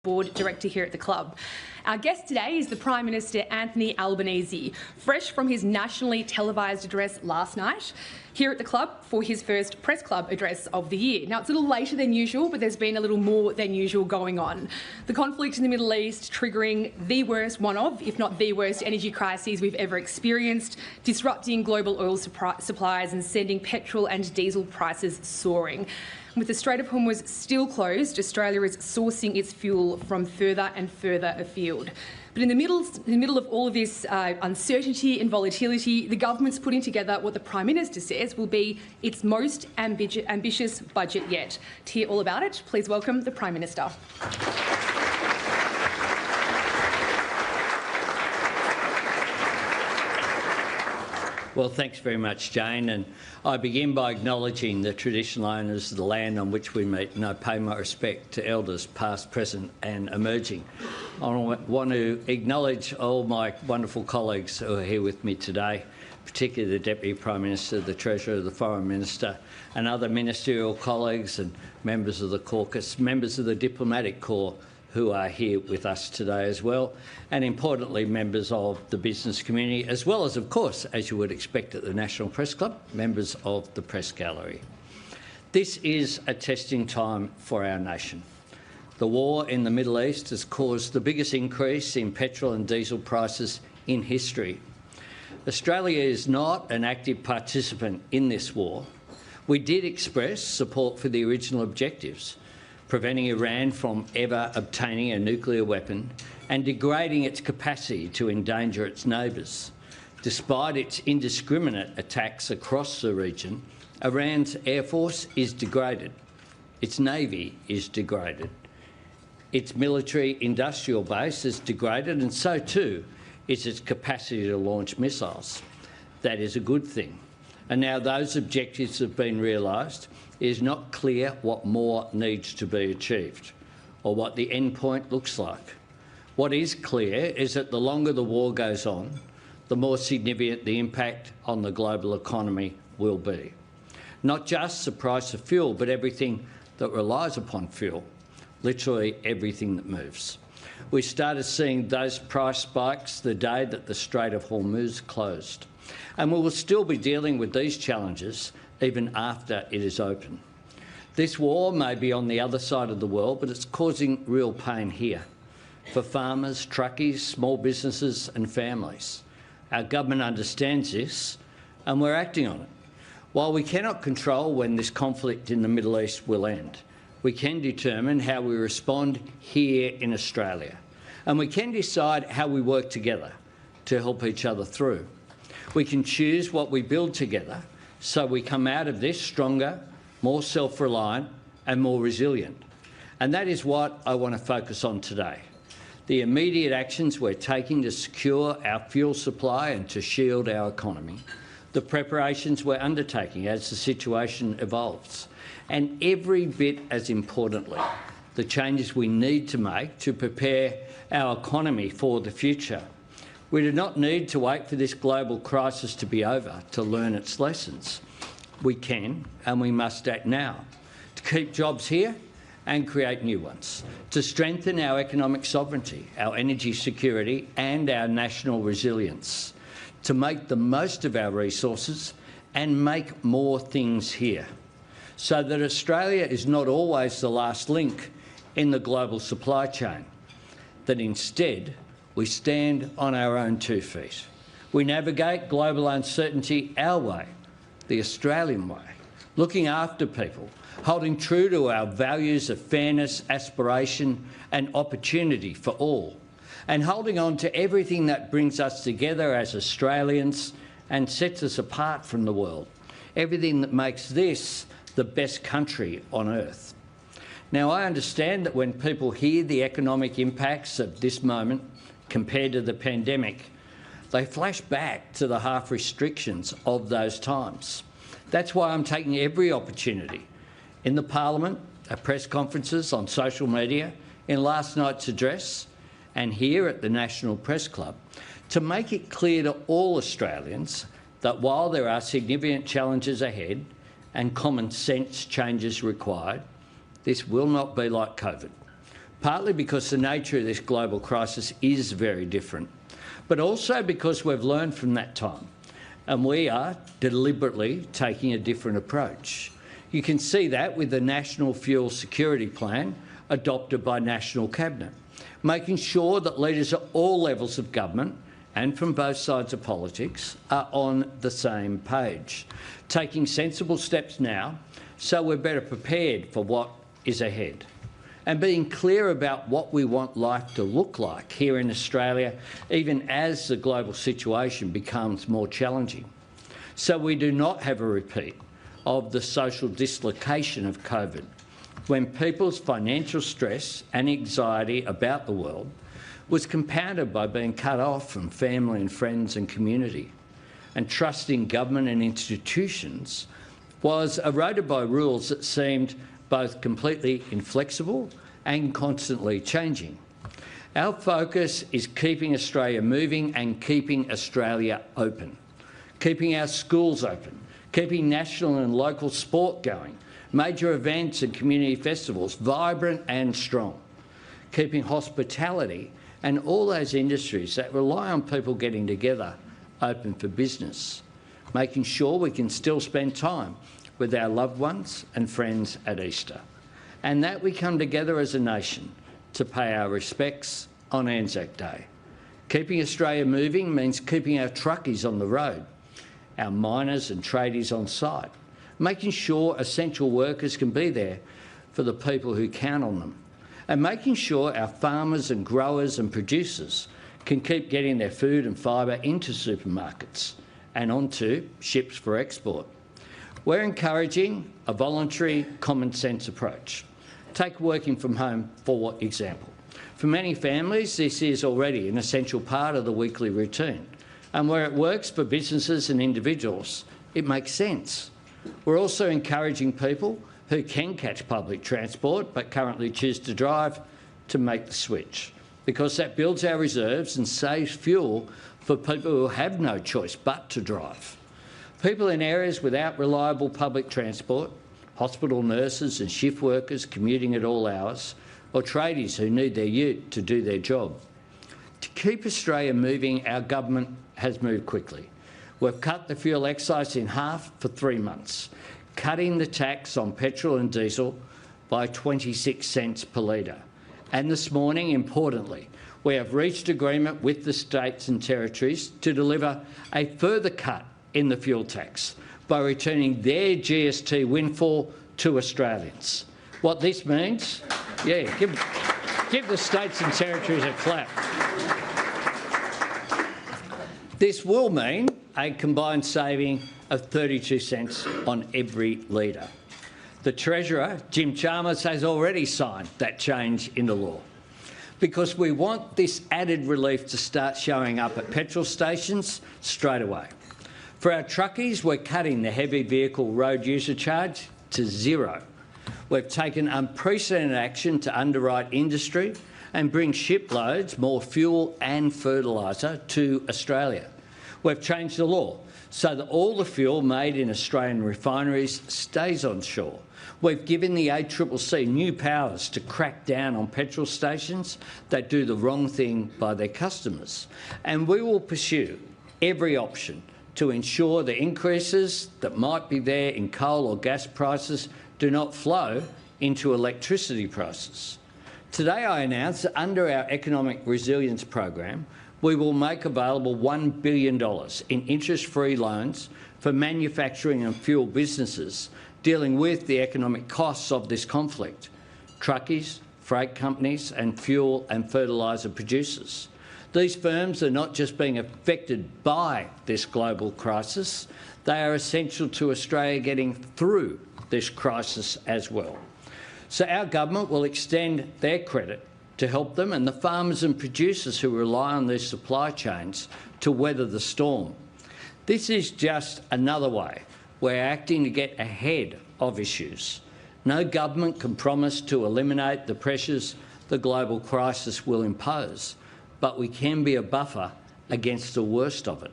board director here at the club. Our guest today is the Prime Minister Anthony Albanese, fresh from his nationally televised address last night here at the club for his first press club address of the year. Now, it's a little later than usual, but there's been a little more than usual going on. The conflict in the Middle East triggering the worst, one of, if not the worst, energy crises we've ever experienced, disrupting global oil supplies and sending petrol and diesel prices soaring. With the Strait of Hormuz still closed, Australia is sourcing its fuel from further and further afield. But in the middle of all of this uncertainty and volatility, the government's putting together what the Prime Minister says will be its most ambitious budget yet. To hear all about it, please welcome the Prime Minister. Well, thanks very much, Jane, and I begin by acknowledging the traditional owners of the land on which we meet, and I pay my respect to elders past, present and emerging. I want to acknowledge all my wonderful colleagues who are here with me today, particularly the Deputy Prime Minister, the Treasurer, the Foreign Minister and other ministerial colleagues and members of the caucus, members of the Diplomatic Corps who are here with us today as well, and importantly members of the business community, as well as, of course, as you would expect at the National Press Club, members of the Press Gallery. This is a testing time for our nation. The war in the Middle East has caused the biggest increase in petrol and diesel prices in history. Australia is not an active participant in this war. We did express support for the original objectives, preventing Iran from ever obtaining a nuclear weapon and degrading its capacity to endanger its neighbours. Despite its indiscriminate attacks across the region, Iran's air force is degraded, its navy is degraded, its military industrial base is degraded, and so too is its capacity to launch missiles. That is a good thing. And now those objectives have been realised, it is not clear what more needs to be achieved or what the end point looks like. What is clear is that the longer the war goes on, the more significant the impact on the global economy will be. Not just the price of fuel, but everything that relies upon fuel, literally everything that moves. We started seeing those price spikes the day that the Strait of Hormuz closed, and we will still be dealing with these challenges even after it is open. This war may be on the other side of the world, but it's causing real pain here for farmers, truckies, small businesses and families. Our government understands this and we're acting on it. While we cannot control when this conflict in the Middle East will end, we can determine how we respond here in Australia, and we can decide how we work together to help each other through. We can choose what we build together so we come out of this stronger, more self-reliant and more resilient. And that is what I want to focus on today. The immediate actions we're taking to secure our fuel supply and to shield our economy, the preparations we're undertaking as the situation evolves, and every bit as importantly, the changes we need to make to prepare our economy for the future. We do not need to wait for this global crisis to be over to learn its lessons. We can and we must act now to keep jobs here and create new ones, to strengthen our economic sovereignty, our energy security and our national resilience, to make the most of our resources and make more things here, so that Australia is not always the last link in the global supply chain, that instead we stand on our own 2 feet. We navigate global uncertainty our way, the Australian way, looking after people, holding true to our values of fairness, aspiration and opportunity for all, and holding on to everything that brings us together as Australians and sets us apart from the world, everything that makes this the best country on earth. Now, I understand that when people hear the economic impacts of this moment compared to the pandemic, they flash back to the harsh restrictions of those times. That's why I'm taking every opportunity in the Parliament, at press conferences, on social media, in last night's address and here at the National Press Club, to make it clear to all Australians that while there are significant challenges ahead and common sense changes required, this will not be like COVID. partly because the nature of this global crisis is very different, but also because we've learned from that time, and we are deliberately taking a different approach. You can see that with the National Fuel Security Plan adopted by National Cabinet, making sure that leaders at all levels of government and from both sides of politics are on the same page, taking sensible steps now so we're better prepared for what is ahead, and being clear about what we want life to look like here in Australia, even as the global situation becomes more challenging, so we do not have a repeat of the social dislocation of COVID, when people's financial stress and anxiety about the world was compounded by being cut off from family and friends and community, and trust in government and institutions was eroded by rules that seemed both completely inflexible and constantly changing. Our focus is keeping Australia moving and keeping Australia open, keeping our schools open, keeping national and local sport going, major events and community festivals vibrant and strong, keeping hospitality and all those industries that rely on people getting together open for business, making sure we can still spend time with our loved ones and friends at Easter, and that we come together as a nation to pay our respects on Anzac Day. Keeping Australia moving means keeping our truckies on the road, our miners and tradies on site, making sure essential workers can be there for the people who count on them, and making sure our farmers and growers and producers can keep getting their food and fibre into supermarkets and onto ships for export. We're encouraging a voluntary, common-sense approach. Take working from home for example. For many families, this is already an essential part of the weekly routine, and where it works for businesses and individuals, it makes sense. We're also encouraging people who can catch public transport but currently choose to drive to make the switch, because that builds our reserves and saves fuel for people who have no choice but to drive. People in areas without reliable public transport, hospital nurses and shift workers commuting at all hours, or tradies who need their ute to do their job. To keep Australia moving, our government has moved quickly. We've cut the fuel excise in half for 3 months, cutting the tax on petrol and diesel by 26 cents per litre. And this morning, importantly, we have reached agreement with the states and territories to deliver a further cut in the fuel tax by returning their GST windfall to Australians. What this means, give the states and territories a clap. This will mean a combined saving of 32 cents on every litre. The Treasurer, Jim Chalmers, has already signed that change into law, because we want this added relief to start showing up at petrol stations straight away. For our truckies, we're cutting the heavy vehicle road user charge to zero. We've taken unprecedented action to underwrite industry and bring shiploads more fuel and fertiliser to Australia. We've changed the law so that all the fuel made in Australian refineries stays on shore. We've given the ACCC new powers to crack down on petrol stations that do the wrong thing by their customers. And we will pursue every option to ensure the increases that might be there in coal or gas prices do not flow into electricity prices. Today I announced that under our Economic Resilience Program, we will make available $1 billion in interest-free loans for manufacturing and fuel businesses dealing with the economic costs of this conflict, truckies, freight companies and fuel and fertiliser producers. These firms are not just being affected by this global crisis, they are essential to Australia getting through this crisis as well. So our government will extend their credit to help them and the farmers and producers who rely on these supply chains to weather the storm. This is just another way we're acting to get ahead of issues. No government can promise to eliminate the pressures the global crisis will impose, but we can be a buffer against the worst of it,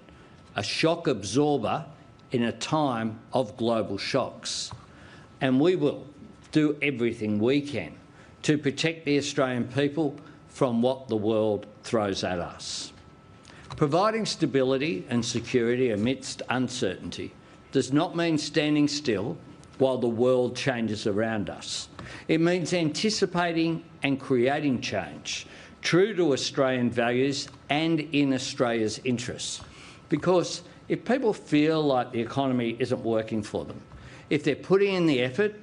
a shock absorber in a time of global shocks. And we will do everything we can to protect the Australian people from what the world throws at us. Providing stability and security amidst uncertainty does not mean standing still while the world changes around us. It means anticipating and creating change, true to Australian values and in Australia's interests. Because if people feel like the economy isn't working for them, if they're putting in the effort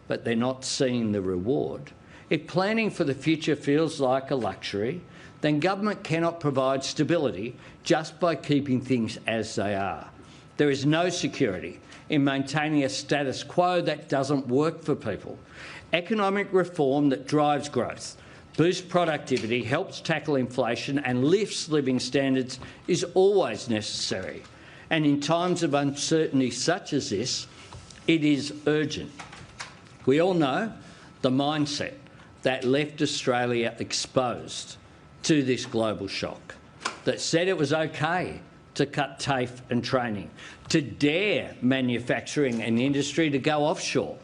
but they're not seeing the reward, if planning for the future feels like a luxury, then government cannot provide stability just by keeping things as they are. There is no security in maintaining a status quo that doesn't work for people. Economic reform that drives growth, boosts productivity, helps tackle inflation and lifts living standards is always necessary. And in times of uncertainty such as this, it is urgent. We all know the mindset that left Australia exposed to this global shock, that said it was okay to cut TAFE and training, to dare manufacturing and industry to go offshore,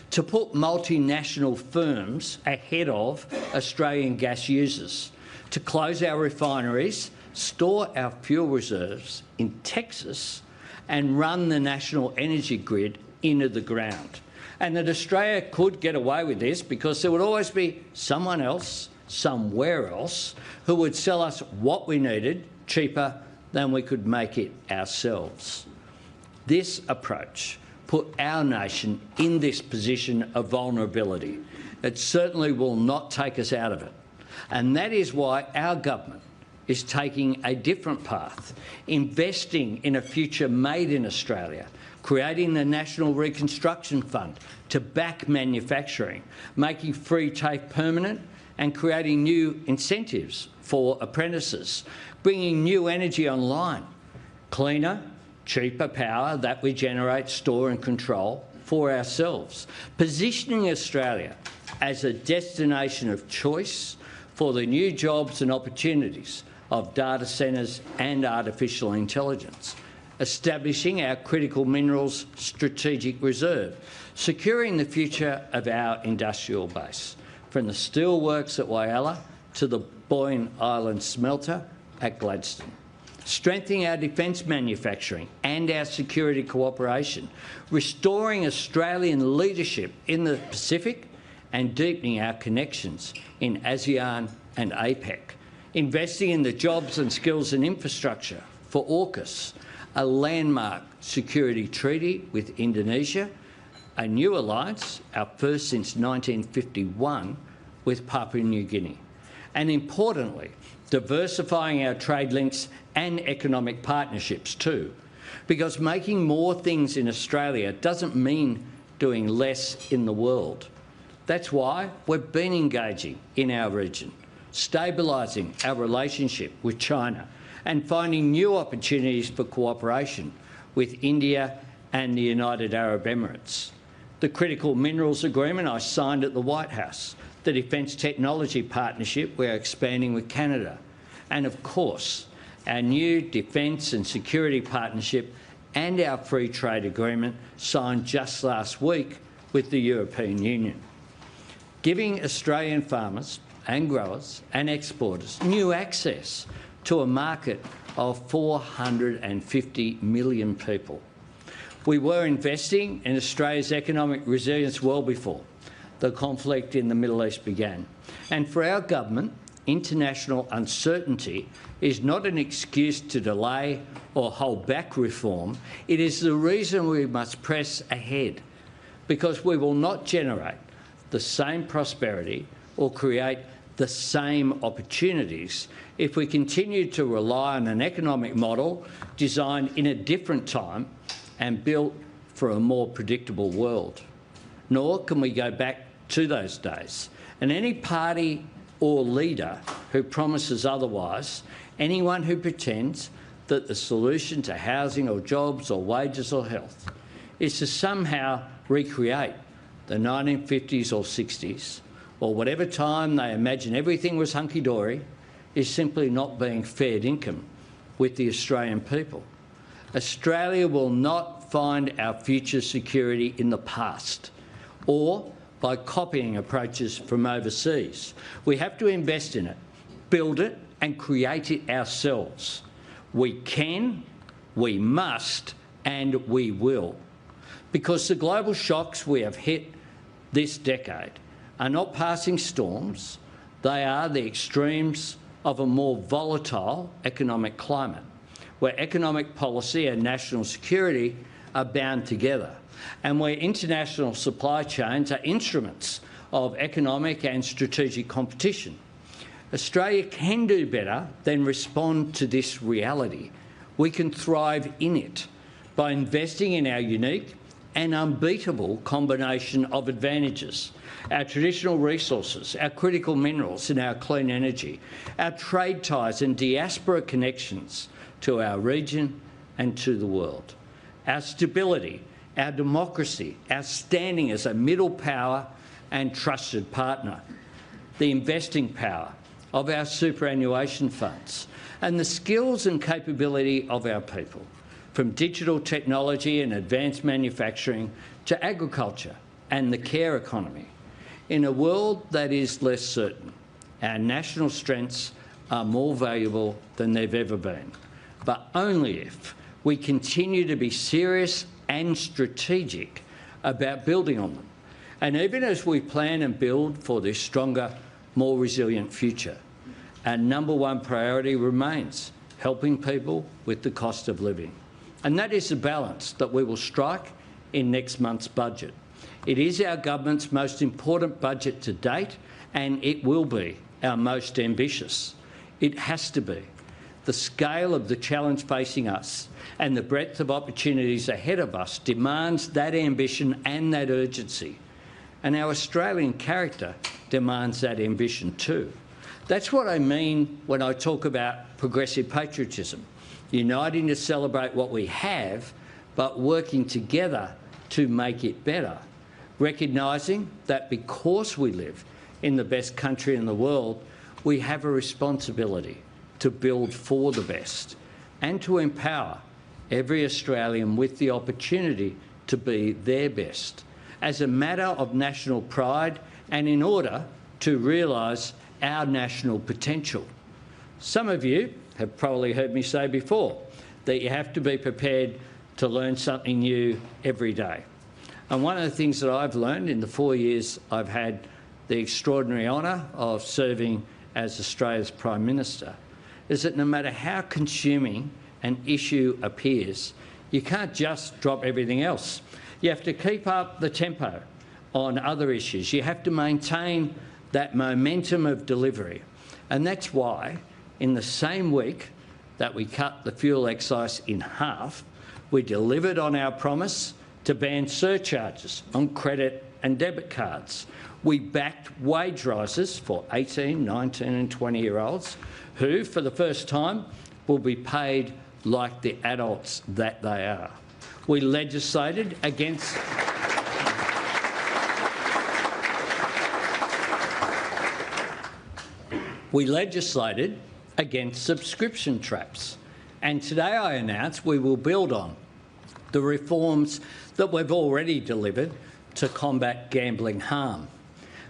to put multinational firms ahead of Australian gas users, to close our refineries, store our fuel reserves in Texas and run the national energy grid into the ground. And that Australia could get away with this because there would always be someone else, somewhere else, who would sell us what we needed cheaper than we could make it ourselves. This approach put our nation in this position of vulnerability. It certainly will not take us out of it. And that is why our government is taking a different path, investing in a future made in Australia, creating the National Reconstruction Fund to back manufacturing, making free TAFE permanent and creating new incentives for apprentices, bringing new energy online, cleaner, cheaper power that we generate, store and control for ourselves, positioning Australia as a destination of choice for the new jobs and opportunities of data centres and artificial intelligence, establishing our critical minerals strategic reserve, securing the future of our industrial base, from the steelworks at Whyalla to the Boyne Island smelter at Gladstone, strengthening our defence manufacturing and our security cooperation, restoring Australian leadership in the Pacific and deepening our connections in ASEAN and APEC, investing in the jobs and skills and infrastructure for AUKUS, a landmark security treaty with Indonesia, a new alliance, our first since 1951, with Papua New Guinea, and importantly, diversifying our trade links and economic partnerships too, because making more things in Australia doesn't mean doing less in the world. That's why we've been engaging in our region, stabilising our relationship with China and finding new opportunities for cooperation with India and the United Arab Emirates. The Critical Minerals Agreement I signed at the White House, the Defence Technology Partnership we're expanding with Canada, and of course, our new Defence and Security Partnership and our Free Trade Agreement signed just last week with the European Union, giving Australian farmers and growers and exporters new access to a market of 450 million people. We were investing in Australia's economic resilience well before the conflict in the Middle East began. And for our government, international uncertainty is not an excuse to delay or hold back reform. It is the reason we must press ahead, because we will not generate the same prosperity or create the same opportunities if we continue to rely on an economic model designed in a different time and built for a more predictable world. Nor can we go back to those days. And any party or leader who promises otherwise, anyone who pretends that the solution to housing or jobs or wages or health is to somehow recreate the 1950s or 60s, or whatever time they imagine everything was hunky-dory, is simply not being fair dinkum with the Australian people. Australia will not find our future security in the past or by copying approaches from overseas. We have to invest in it, build it and create it ourselves. We can, we must and we will. Because the global shocks we have hit this decade are not passing storms, they are the extremes of a more volatile economic climate, where economic policy and national security are bound together, and where international supply chains are instruments of economic and strategic competition. Australia can do better than respond to this reality. We can thrive in it by investing in our unique and unbeatable combination of advantages: our traditional resources, our critical minerals and our clean energy, our trade ties and diaspora connections to our region and to the world, our stability, our democracy, our standing as a middle power and trusted partner, the investing power of our superannuation funds, and the skills and capability of our people, from digital technology and advanced manufacturing to agriculture and the care economy. In a world that is less certain, our national strengths are more valuable than they've ever been, but only if we continue to be serious and strategic about building on them. And even as we plan and build for this stronger, more resilient future, our number one priority remains helping people with the cost of living. And that is the balance that we will strike in next month's budget. It is our government's most important budget to date, and it will be our most ambitious. It has to be. The scale of the challenge facing us and the breadth of opportunities ahead of us demands that ambition and that urgency. And our Australian character demands that ambition too. That's what I mean when I talk about progressive patriotism, uniting to celebrate what we have, but working together to make it better, recognising that because we live in the best country in the world, we have a responsibility to build for the best and to empower every Australian with the opportunity to be their best as a matter of national pride and in order to realise our national potential. Some of you have probably heard me say before that you have to be prepared to learn something new every day. And one of the things that I've learned in the 4 years I've had the extraordinary honour of serving as Australia's Prime Minister is that no matter how consuming an issue appears, you can't just drop everything else. You have to keep up the tempo on other issues. You have to maintain that momentum of delivery. And that's why, in the same week that we cut the fuel excise in half, we delivered on our promise to ban surcharges on credit and debit cards. We backed wage rises for 18, 19 and 20-year-olds who, for the first time, will be paid like the adults that they are. We legislated against subscription traps. And today I announce we will build on the reforms that we've already delivered to combat gambling harm.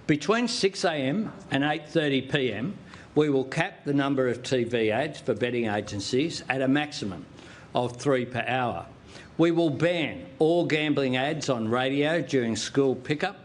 Between 6 a.m. and 8:30 p.m, we will cap the number of TV ads for betting agencies at a maximum of 3 per hour. We will ban all gambling ads on radio during school pickup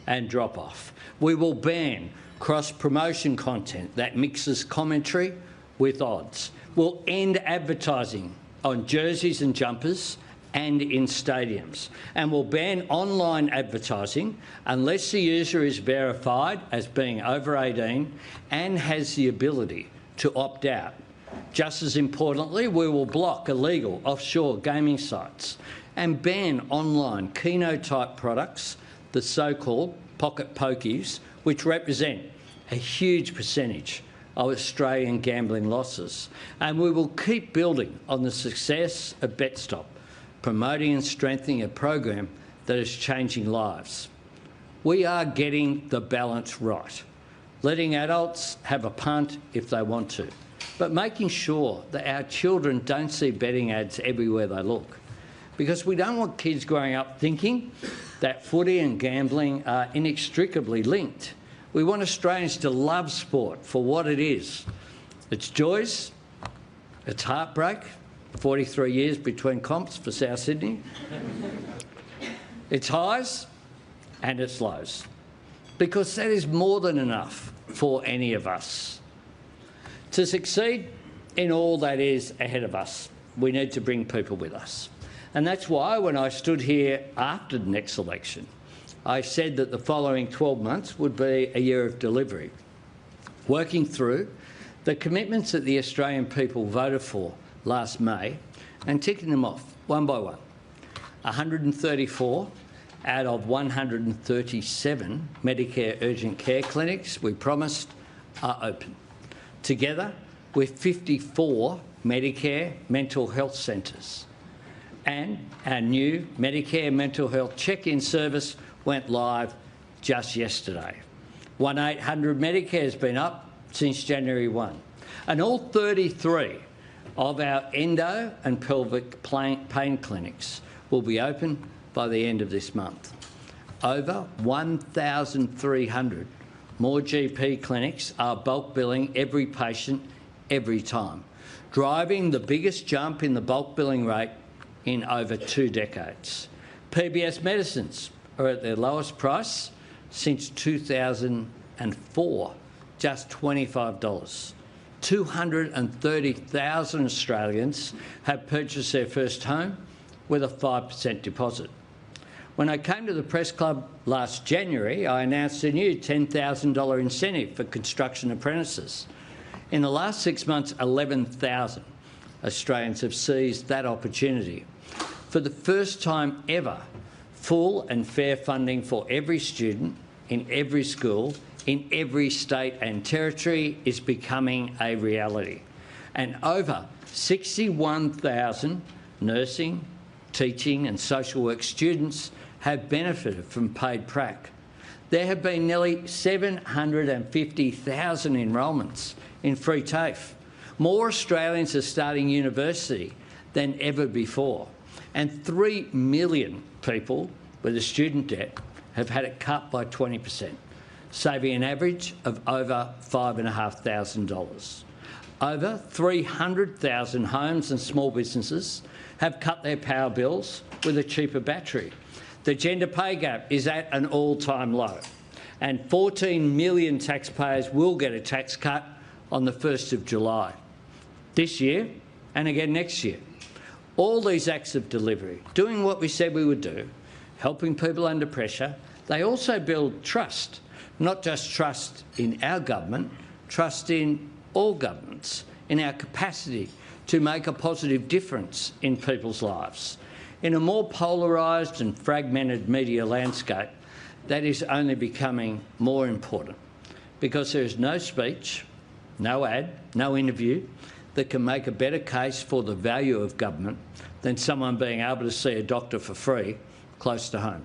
and drop-off. We will ban cross-promotion content that mixes commentary with odds. We'll end advertising on jerseys and jumpers and in stadiums. And we'll ban online advertising unless the user is verified as being over 18 and has the ability to opt out. Just as importantly, we will block illegal offshore gaming sites and ban online Keno-type products, the so-called pocket pokies, which represent a huge percentage of Australian gambling losses. And we will keep building on the success of BetStop, promoting and strengthening a program that is changing lives. We are getting the balance right, letting adults have a punt if they want to, but making sure that our children don't see betting ads everywhere they look. Because we don't want kids growing up thinking that footy and gambling are inextricably linked. We want Australians to love sport for what it is. Its joys, its heartbreak, 43 years between comps for South Sydney, its highs and its lows, because that is more than enough for any of us. To succeed in all that is ahead of us, we need to bring people with us. And that's why when I stood here after the next election, I said that the following 12 months would be a year of delivery, working through the commitments that the Australian people voted for last May and ticking them off one by one. 134 out of 137 Medicare urgent care clinics we promised are open, together with 54 Medicare mental health centres. And our new Medicare mental health check-in service went live just yesterday. 1-800 Medicare has been up since January 1. And all 33 of our endo and pelvic pain clinics will be open by the end of this month. Over 1,300 more GP clinics are bulk billing every patient every time, driving the biggest jump in the bulk billing rate in over 2 decades. PBS medicines are at their lowest price since 2004, just $25. 230,000 Australians have purchased their first home with a 5% deposit. When I came to the Press Club last January, I announced a new $10,000 incentive for construction apprentices. In the last 6 months, 11,000 Australians have seized that opportunity. For the first time ever, full and fair funding for every student in every school in every state and territory is becoming a reality. And over 61,000 nursing, teaching and social work students have benefited from paid prac. There have been nearly 750,000 enrolments in free TAFE. More Australians are starting university than ever before. And 3 million people with a student debt have had it cut by 20%, saving an average of over $5,500. Over 300,000 homes and small businesses have cut their power bills with a cheaper battery. The gender pay gap is at an all-time low, and 14 million taxpayers will get a tax cut on the 1st of July this year and again next year. All these acts of delivery, doing what we said we would do, helping people under pressure, they also build trust, not just trust in our government, trust in all governments, in our capacity to make a positive difference in people's lives. In a more polarised and fragmented media landscape, that is only becoming more important, because there is no speech, no ad, no interview that can make a better case for the value of government than someone being able to see a doctor for free close to home.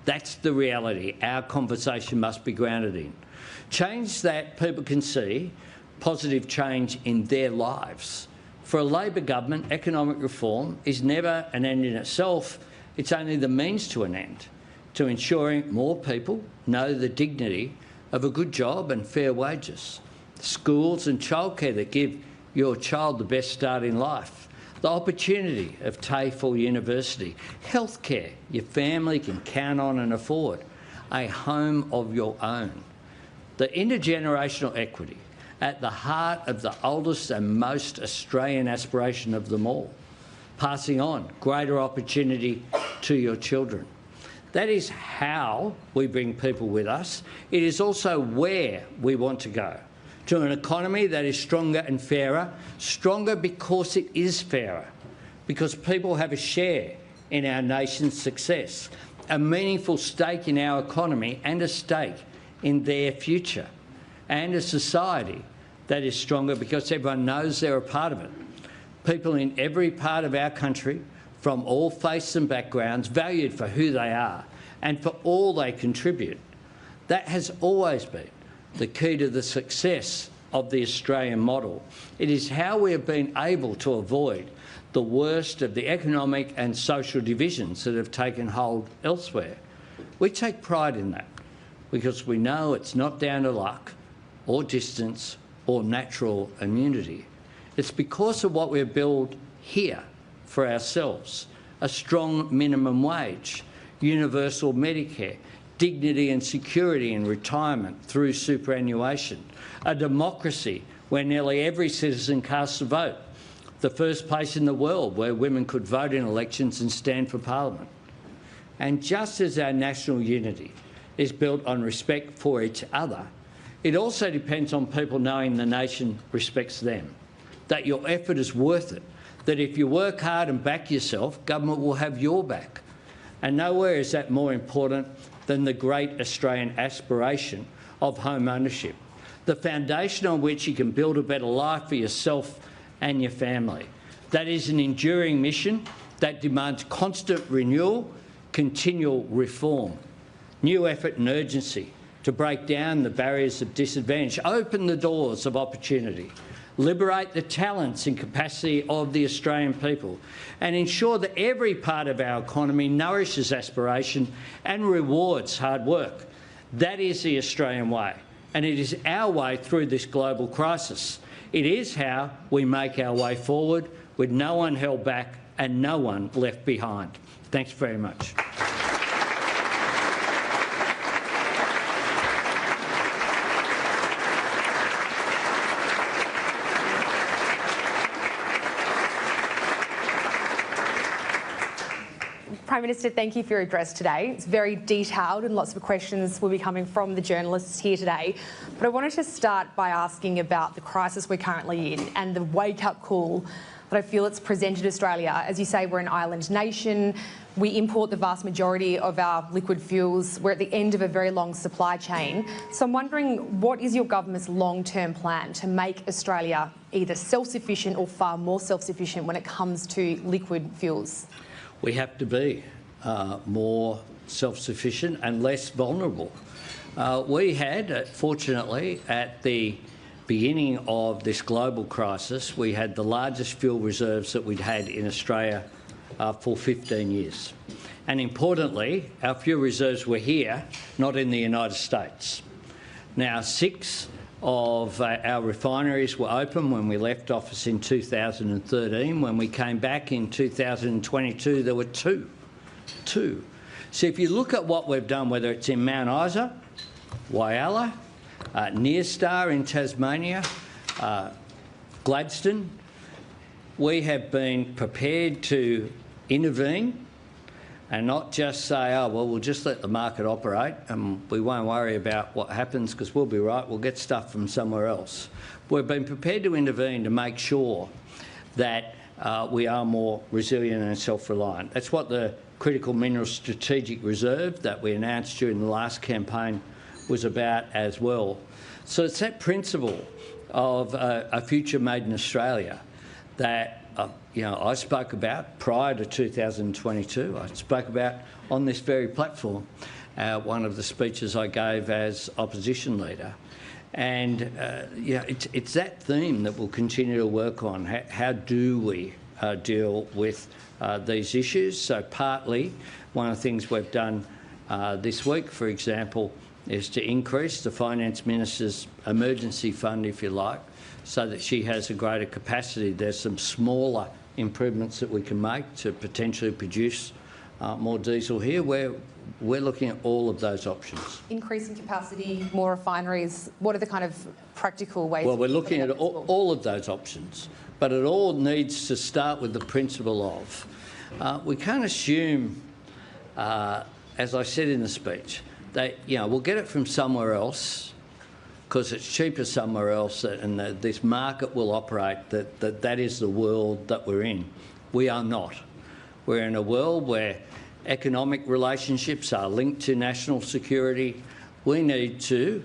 That's the reality our conversation must be grounded in. Change that people can see positive change in their lives. For a Labor government, economic reform is never an end in itself. It's only the means to an end, to ensuring more people know the dignity of a good job and fair wages, schools and childcare that give your child the best start in life, the opportunity of TAFE or university, healthcare your family can count on and afford, a home of your own. The intergenerational equity at the heart of the oldest and most Australian aspiration of them all, passing on greater opportunity to your children. That is how we bring people with us. It is also where we want to go, to an economy that is stronger and fairer, stronger because it is fairer, because people have a share in our nation's success, a meaningful stake in our economy and a stake in their future, and a society that is stronger because everyone knows they're a part of it. People in every part of our country, from all faiths and backgrounds, valued for who they are and for all they contribute. That has always been the key to the success of the Australian model. It is how we have been able to avoid the worst of the economic and social divisions that have taken hold elsewhere. We take pride in that because we know it's not down to luck or distance or natural immunity. It's because of what we've built here for ourselves: a strong minimum wage, universal Medicare, dignity and security in retirement through superannuation, a democracy where nearly every citizen casts a vote, the first place in the world where women could vote in elections and stand for parliament. And just as our national unity is built on respect for each other, it also depends on people knowing the nation respects them, that your effort is worth it, that if you work hard and back yourself, government will have your back. And nowhere is that more important than the great Australian aspiration of home ownership, the foundation on which you can build a better life for yourself and your family. That is an enduring mission that demands constant renewal, continual reform, new effort and urgency to break down the barriers of disadvantage, open the doors of opportunity, liberate the talents and capacity of the Australian people, and ensure that every part of our economy nourishes aspiration and rewards hard work. That is the Australian way, and it is our way through this global crisis. It is how we make our way forward with no one held back and no one left behind. Thanks very much. Prime Minister, thank you for your address today. It's very detailed and lots of questions will be coming from the journalists here today. But I wanted to start by asking about the crisis we're currently in and the wake-up call that I feel it's presented Australia. As you say, we're an island nation. We import the vast majority of our liquid fuels. We're at the end of a very long supply chain. So I'm wondering, what is your government's long-term plan to make Australia either self-sufficient or far more self-sufficient when it comes to liquid fuels? We have to be more self-sufficient and less vulnerable. We had, fortunately, at the beginning of this global crisis, we had the largest fuel reserves that we'd had in Australia for 15 years. And importantly, our fuel reserves were here, not in the United States. Now, 6 of our refineries were open when we left office in 2013. When we came back in 2022, there were 2. So if you look at what we've done, whether it's in Mount Isa, Whyalla, Nearstar in Tasmania, Gladstone, we have been prepared to intervene and not just say, oh, well, we'll just let the market operate and we won't worry about what happens because we'll be right, we'll get stuff from somewhere else. We've been prepared to intervene to make sure that we are more resilient and self-reliant. That's what the Critical Minerals Strategic Reserve that we announced during the last campaign was about as well. So it's that principle of a future made in Australia that I spoke about prior to 2022. I spoke about on this very platform, one of the speeches I gave as opposition leader. And it's that theme that we'll continue to work on. How do we deal with these issues? So partly, one of the things we've done this week, for example, is to increase the Finance Minister's emergency fund, if you like, so that she has a greater capacity. There's some smaller improvements that we can make to potentially produce more diesel here. We're looking at all of those options. Increasing capacity, more refineries, what are the kind of practical ways? Well, we're looking at all of those options, but it all needs to start with the principle of we can't assume, as I said in the speech, that we'll get it from somewhere else because it's cheaper somewhere else and this market will operate, that is the world that we're in. We are not. We're in a world where economic relationships are linked to national security. We need to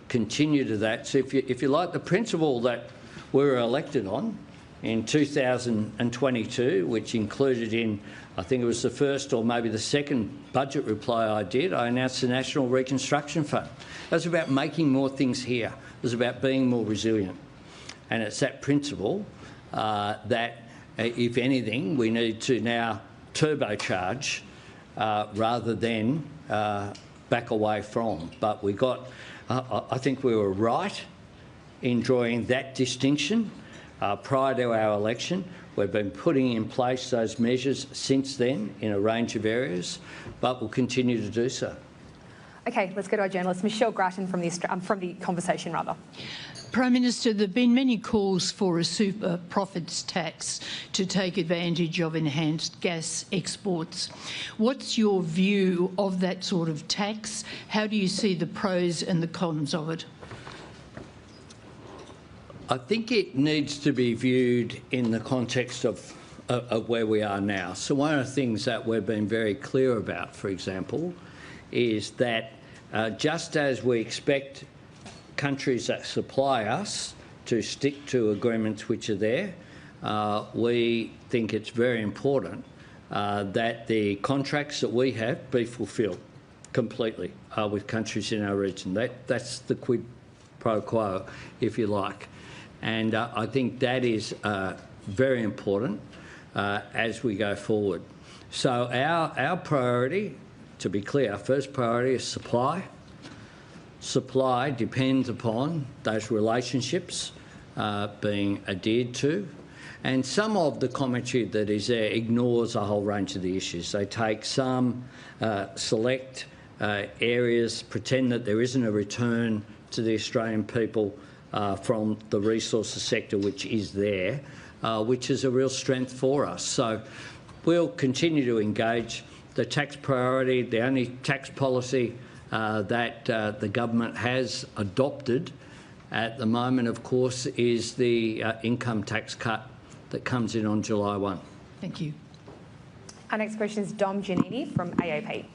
continue to that. So if you like, the principle that we were elected on in 2022, which included in, I think it was the first or maybe the second budget reply I did, I announced the National Reconstruction Fund. It was about making more things here. It was about being more resilient. And it's that principle that, if anything, we need to now turbocharge rather than back away from. But we got, I think we were right in drawing that distinction prior to our election. We've been putting in place those measures since then in a range of areas, but we'll continue to do so. Okay, let's go to our journalist, Michelle Grattan from the Conversation, rather. Prime Minister, there have been many calls for a super profits tax to take advantage of enhanced gas exports. What's your view of that sort of tax? How do you see the pros and the cons of it? I think it needs to be viewed in the context of where we are now. So one of the things that we've been very clear about, for example, is that just as we expect countries that supply us to stick to agreements which are there, we think it's very important that the contracts that we have be fulfilled completely with countries in our region. That's the quid pro quo, if you like. And I think that is very important as we go forward. So our priority, to be clear, our first priority is supply. Supply depends upon those relationships being adhered to. And some of the commentary that is there ignores a whole range of the issues. They take some select areas, pretend that there isn't a return to the Australian people from the resources sector, which is there, which is a real strength for us. So we'll continue to engage. The tax priority, the only tax policy that the government has adopted at the moment, of course, is the income tax cut that comes in on July 1. Thank you. Our next question is Dom Giannini from AOP.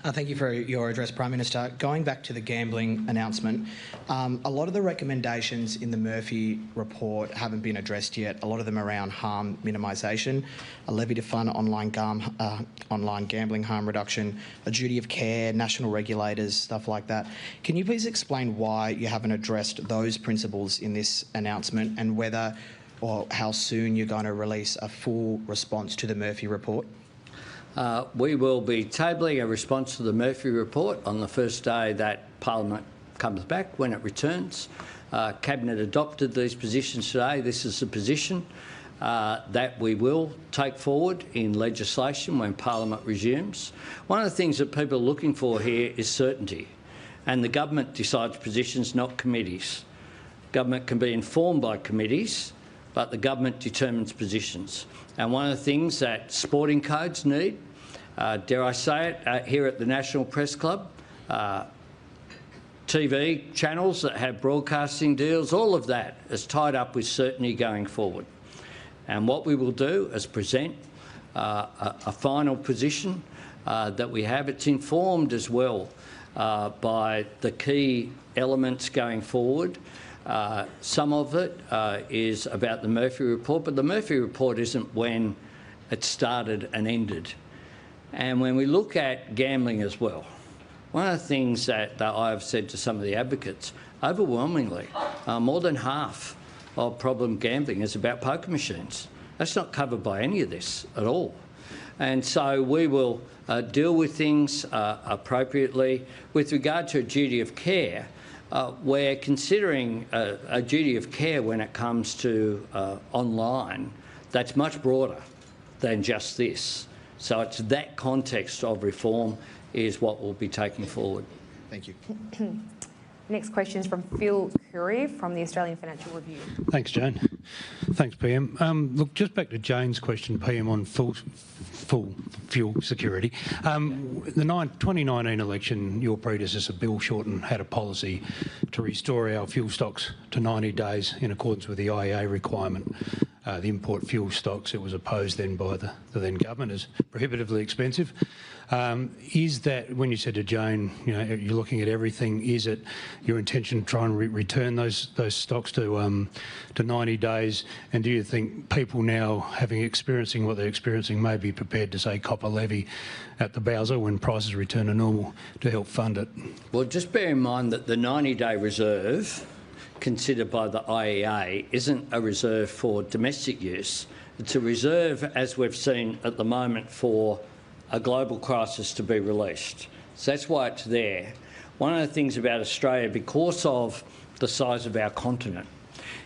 Thank you for your address, Prime Minister. Going back to the gambling announcement, a lot of the recommendations in the Murphy report haven't been addressed yet. A lot of them around harm minimisation, a levy to fund online gambling harm reduction, a duty of care, national regulators, stuff like that. Can you please explain why you haven't addressed those principles in this announcement and whether or how soon you're going to release a full response to the Murphy report? We will be tabling a response to the Murphy report on the first day that Parliament comes back, when it returns. Cabinet adopted these positions today. This is the position that we will take forward in legislation when Parliament resumes. One of the things that people are looking for here is certainty, and the government decides positions, not committees. Government can be informed by committees, but the government determines positions. And one of the things that sporting codes need, dare I say it, here at the National Press Club, TV channels that have broadcasting deals, all of that is tied up with certainty going forward. And what we will do is present a final position that we have. It's informed as well by the key elements going forward. Some of it is about the Murphy report, but the Murphy report isn't when it started and ended. And when we look at gambling as well, one of the things that I've said to some of the advocates, overwhelmingly, more than half of problem gambling is about poker machines. That's not covered by any of this at all. And so we will deal with things appropriately. With regard to a duty of care, we're considering a duty of care when it comes to online that's much broader than just this. So it's that context of reform is what we'll be taking forward. Thank you. Next question is from Phil Curry from the Australian Financial Review. Thanks, Jane. Thanks, PM. Look, just back to Jane's question, PM, on full fuel security. The 2019 election, your predecessor, Bill Shorten, had a policy to restore our fuel stocks to 90 days in accordance with the IEA requirement. The import fuel stocks, it was opposed then by the then government as prohibitively expensive. Is that, when you said to Jane, you know, you're looking at everything, is it your intention to try and return those stocks to 90 days? And do you think people now, experiencing what they're experiencing, may be prepared to say cop a levy at the Bowser when prices return to normal to help fund it? Well, just bear in mind that the 90-day reserve considered by the IEA isn't a reserve for domestic use. It's a reserve, as we've seen at the moment, for a global crisis to be released. So that's why it's there. One of the things about Australia, because of the size of our continent,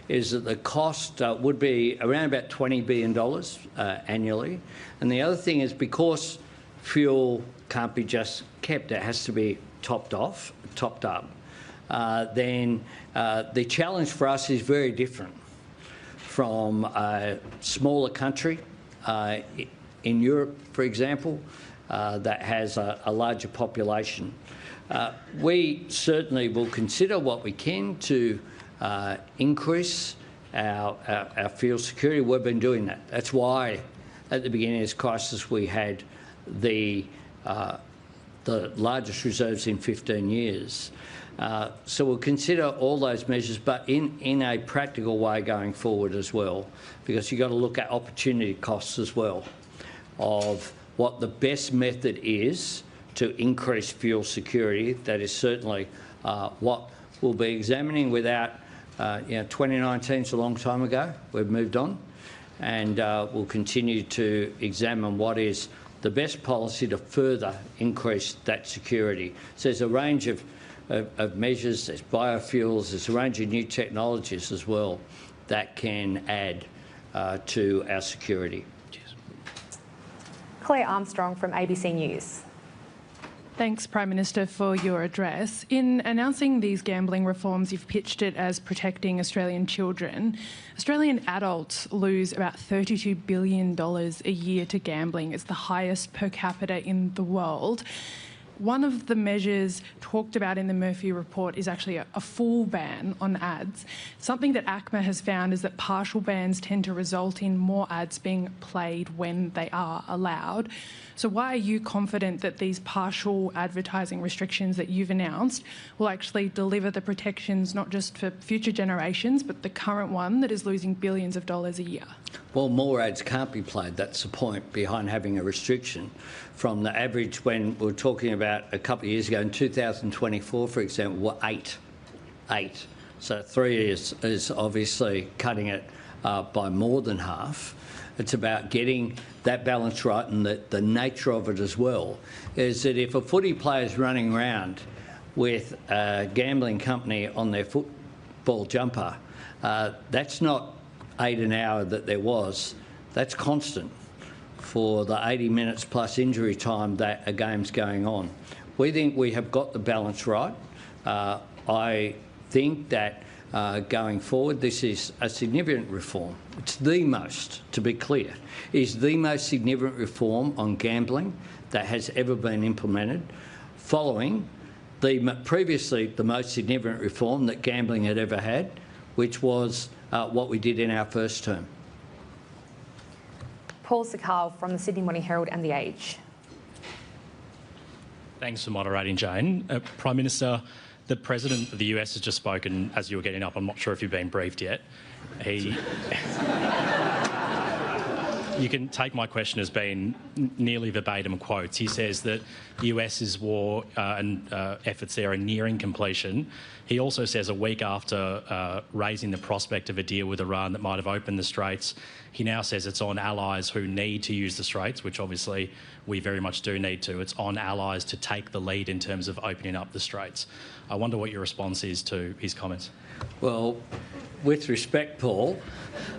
is that the cost would be around about $20 billion annually. And the other thing is, because fuel can't be just kept, it has to be topped up, then the challenge for us is very different from a smaller country in Europe, for example, that has a larger population. We certainly will consider what we can to increase our fuel security. We've been doing that. That's why at the beginning of this crisis we had the largest reserves in 15 years. So we'll consider all those measures, but in a practical way going forward as well, because you've got to look at opportunity costs as well of what the best method is to increase fuel security. That is certainly what we'll be examining. Without, 2019's a long time ago. We've moved on, and we'll continue to examine what is the best policy to further increase that security. So there's a range of measures, there's biofuels, there's a range of new technologies as well that can add to our security. Cheers. Claire Armstrong from ABC News. Thanks, Prime Minister, for your address. In announcing these gambling reforms, you've pitched it as protecting Australian children. Australian adults lose about $32 billion a year to gambling. It's the highest per capita in the world. One of the measures talked about in the Murphy report is actually a full ban on ads. Something that ACMA has found is that partial bans tend to result in more ads being played when they are allowed. So why are you confident that these partial advertising restrictions that you've announced will actually deliver the protections not just for future generations, but the current one that is losing billions of dollars a year? Well, more ads can't be played. That's the point behind having a restriction. From the average, when we were talking about a couple of years ago, in 2024, for example, were eight. So 3 years is obviously cutting it by more than half. It's about getting that balance right, and the nature of it as well is that if a footy player is running around with a gambling company on their football jumper, that's not 8 an hour that there was, that's constant for the 80 minutes plus injury time that a game's going on. We think we have got the balance right. I think that going forward, this is a significant reform. It's the most, to be clear, is the most significant reform on gambling that has ever been implemented, following previously the most significant reform that gambling had ever had, which was what we did in our first term. Paul Sakal from the Sydney Morning Herald and The Age. Thanks for moderating, Jane. Prime Minister, the President of the US has just spoken as you were getting up. I'm not sure if you've been briefed yet. You can take my question as being nearly verbatim quotes. He says that the US's war and efforts there are nearing completion. He also says a week after raising the prospect of a deal with Iran that might have opened the Straits, he now says it's on allies who need to use the Straits, which obviously we very much do need to. It's on allies to take the lead in terms of opening up the Straits. I wonder what your response is to his comments. Well, with respect, Paul,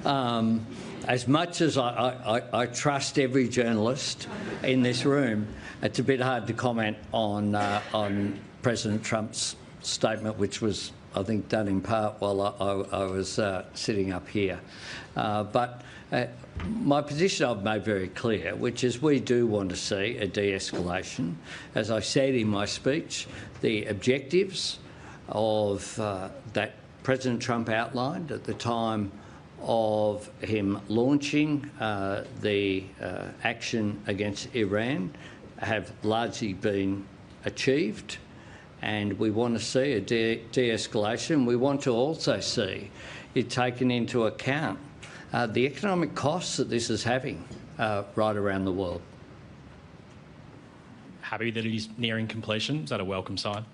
as much as I trust every journalist in this room, it's a bit hard to comment on President Trump's statement, which was, I think, done in part while I was sitting up here. But my position I've made very clear, which is we do want to see a de-escalation. As I said in my speech, the objectives of that President Trump outlined at the time of him launching the action against Iran have largely been achieved, and we want to see a de-escalation. We want to also see it taken into account the economic costs that this is having right around the world. Happy that he's nearing completion? Is that a welcome sign?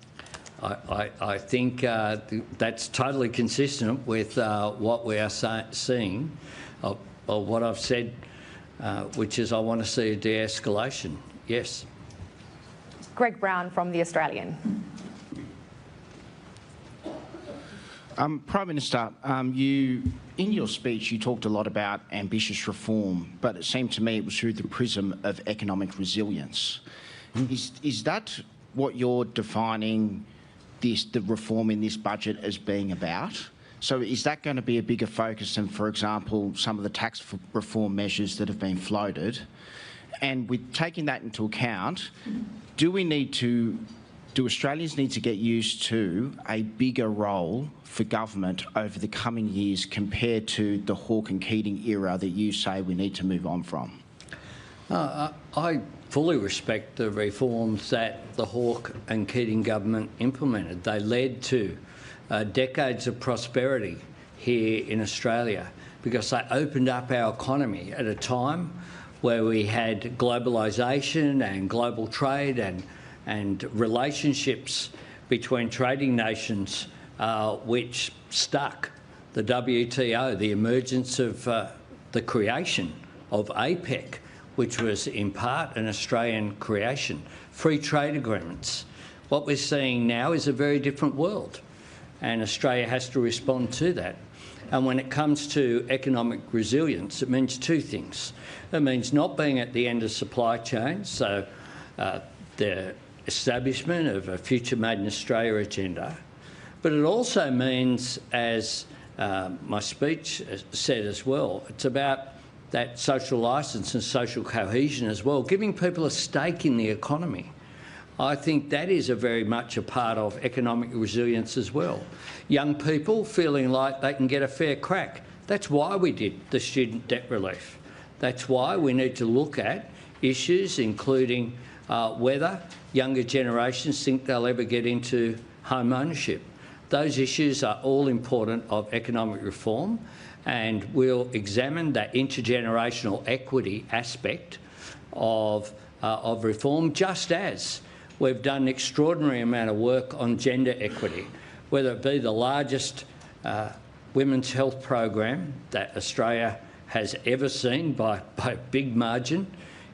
I think that's totally consistent with what we are seeing, or what I've said, which is I want to see a de-escalation. Yes. Greg Brown from The Australian. Prime Minister, in your speech you talked a lot about ambitious reform, but it seemed to me it was through the prism of economic resilience. Is that what you're defining the reform in this budget as being about? So is that going to be a bigger focus than, for example, some of the tax reform measures that have been floated? And with taking that into account, do Australians need to get used to a bigger role for government over the coming years compared to the Hawke and Keating era that you say we need to move on from? I fully respect the reforms that the Hawke and Keating government implemented. They led to decades of prosperity here in Australia because they opened up our economy at a time where we had globalisation and global trade and relationships between trading nations which stuck. The WTO, the emergence of the creation of APEC, which was in part an Australian creation, free trade agreements. What we're seeing now is a very different world, and Australia has to respond to that. And when it comes to economic resilience, it means two things. It means not being at the end of supply chains, so the establishment of a Future Made in Australia agenda, but it also means, as my speech said as well, it's about that social licence and social cohesion as well, giving people a stake in the economy. I think that is very much a part of economic resilience as well. Young people feeling like they can get a fair crack. That's why we did the student debt relief. That's why we need to look at issues including whether younger generations think they'll ever get into home ownership. Those issues are all important of economic reform, and we'll examine that intergenerational equity aspect of reform, just as we've done an extraordinary amount of work on gender equity, whether it be the largest women's health program that Australia has ever seen by a big margin.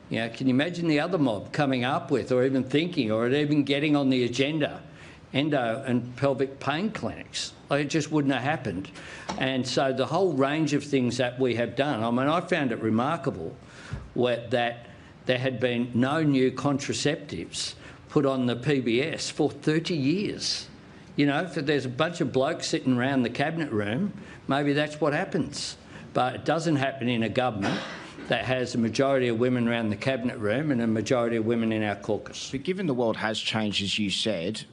You know, can you imagine the other mob coming up with, or even thinking, or even getting on the agenda, endo and pelvic pain clinics? Like, it just wouldn't have happened. And so the whole range of things that we have done, I mean, I found it remarkable that there had been no new contraceptives put on the PBS for 30 years. You know, if there's a bunch of blokes sitting around the cabinet room, maybe that's what happens. But it doesn't happen in a government that has a majority of women around the cabinet room and a majority of women in our caucus. But given the world has changed, as you said,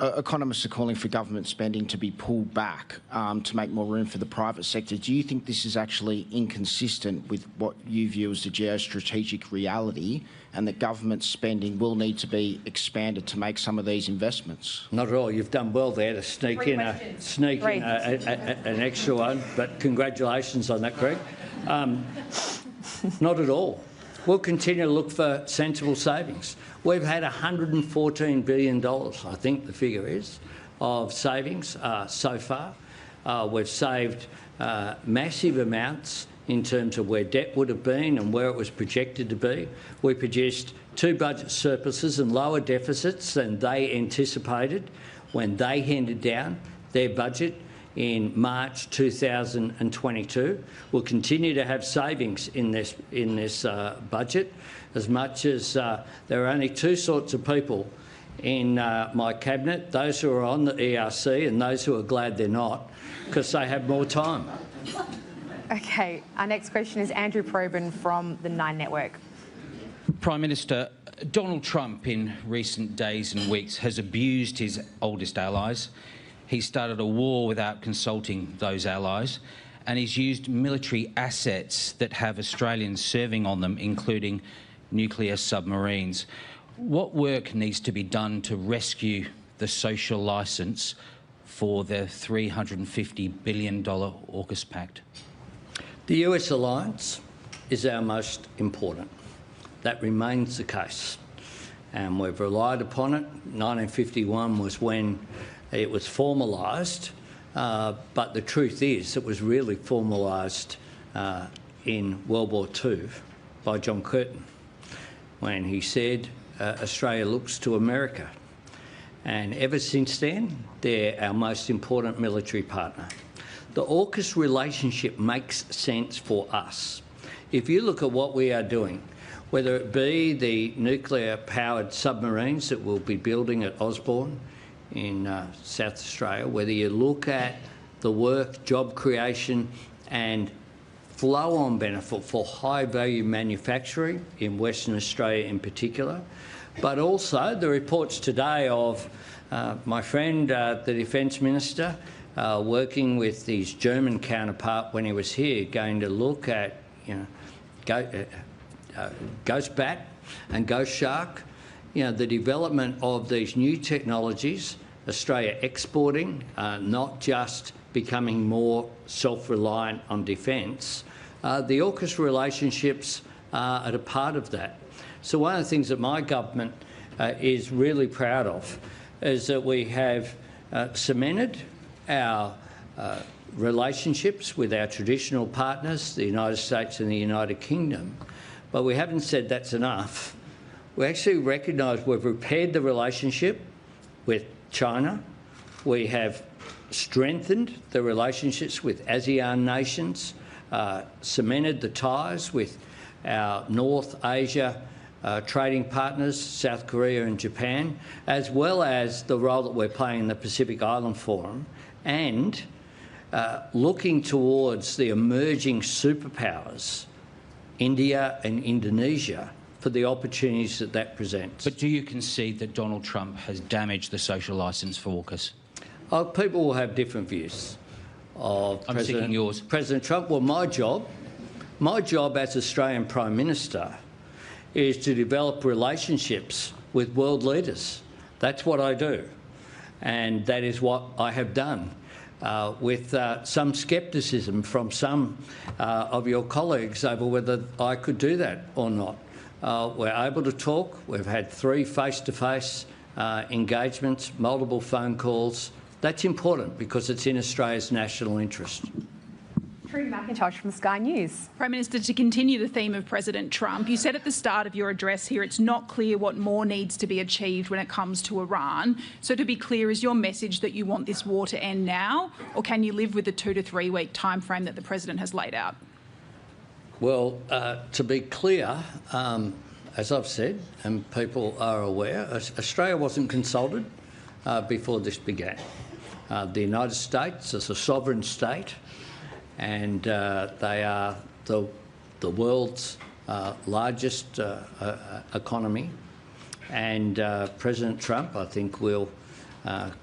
economists are calling for government spending to be pulled back to make more room for the private sector. Do you think this is actually inconsistent with what you view as the geostrategic reality, and that government spending will need to be expanded to make some of these investments? Not at all. You've done well there to sneak in an extra one, but congratulations on that, Greg. Not at all. We'll continue to look for sensible savings. We've had $114 billion, I think the figure is, of savings so far. We've saved massive amounts in terms of where debt would have been and where it was projected to be. We produced 2 budget surpluses and lower deficits than they anticipated when they handed down their budget in March 2022. We'll continue to have savings in this budget, as much as there are only 2 sorts of people in my cabinet: those who are on the ERC and those who are glad they're not, because they have more time. Okay, our next question is Andrew Probyn from the Nine Network. Prime Minister, Donald Trump in recent days and weeks has abused his oldest allies. He started a war without consulting those allies, and he's used military assets that have Australians serving on them, including nuclear submarines. What work needs to be done to rescue the social licence for the $350 billion AUKUS pact? The US alliance is our most important. That remains the case, and we've relied upon it. 1951 was when it was formalised, but the truth is it was really formalised in World War II by John Curtin, when he said Australia looks to America. And ever since then, they're our most important military partner. The AUKUS relationship makes sense for us. If you look at what we are doing, whether it be the nuclear-powered submarines that we'll be building at Osborne in South Australia, whether you look at the work, job creation and flow-on benefit for high-value manufacturing in Western Australia in particular, but also the reports today of my friend, the Defence Minister, working with his German counterpart when he was here, going to look at, Ghost Bat and Ghost Shark, the development of these new technologies, Australia exporting, not just becoming more self-reliant on defence. The AUKUS relationships are a part of that. So one of the things that my government is really proud of is that we have cemented our relationships with our traditional partners, the United States and the United Kingdom, but we haven't said that's enough. We actually recognise we've repaired the relationship with China. We have strengthened the relationships with ASEAN nations, cemented the ties with our North Asia trading partners, South Korea and Japan, as well as the role that we're playing in the Pacific Island Forum, and looking towards the emerging superpowers, India and Indonesia, for the opportunities that that presents. But do you concede that Donald Trump has damaged the social licence for AUKUS? People will have different views of yours. President Trump. Well, my job as Australian Prime Minister is to develop relationships with world leaders. That's what I do. And that is what I have done. With some scepticism from some of your colleagues over whether I could do that or not. We're able to talk. We've had 3 face-to-face engagements, multiple phone calls. That's important because it's in Australia's national interest. Trudy McIntosh from Sky News. Prime Minister, to continue the theme of President Trump, you said at the start of your address here it's not clear what more needs to be achieved when it comes to Iran. So to be clear, is your message that you want this war to end now, or can you live with the 2 to 3 week timeframe that the President has laid out? Well, to be clear, as I've said, and people are aware, Australia wasn't consulted before this began. The United States is a sovereign state, and they are the world's largest economy. And President Trump, I think, will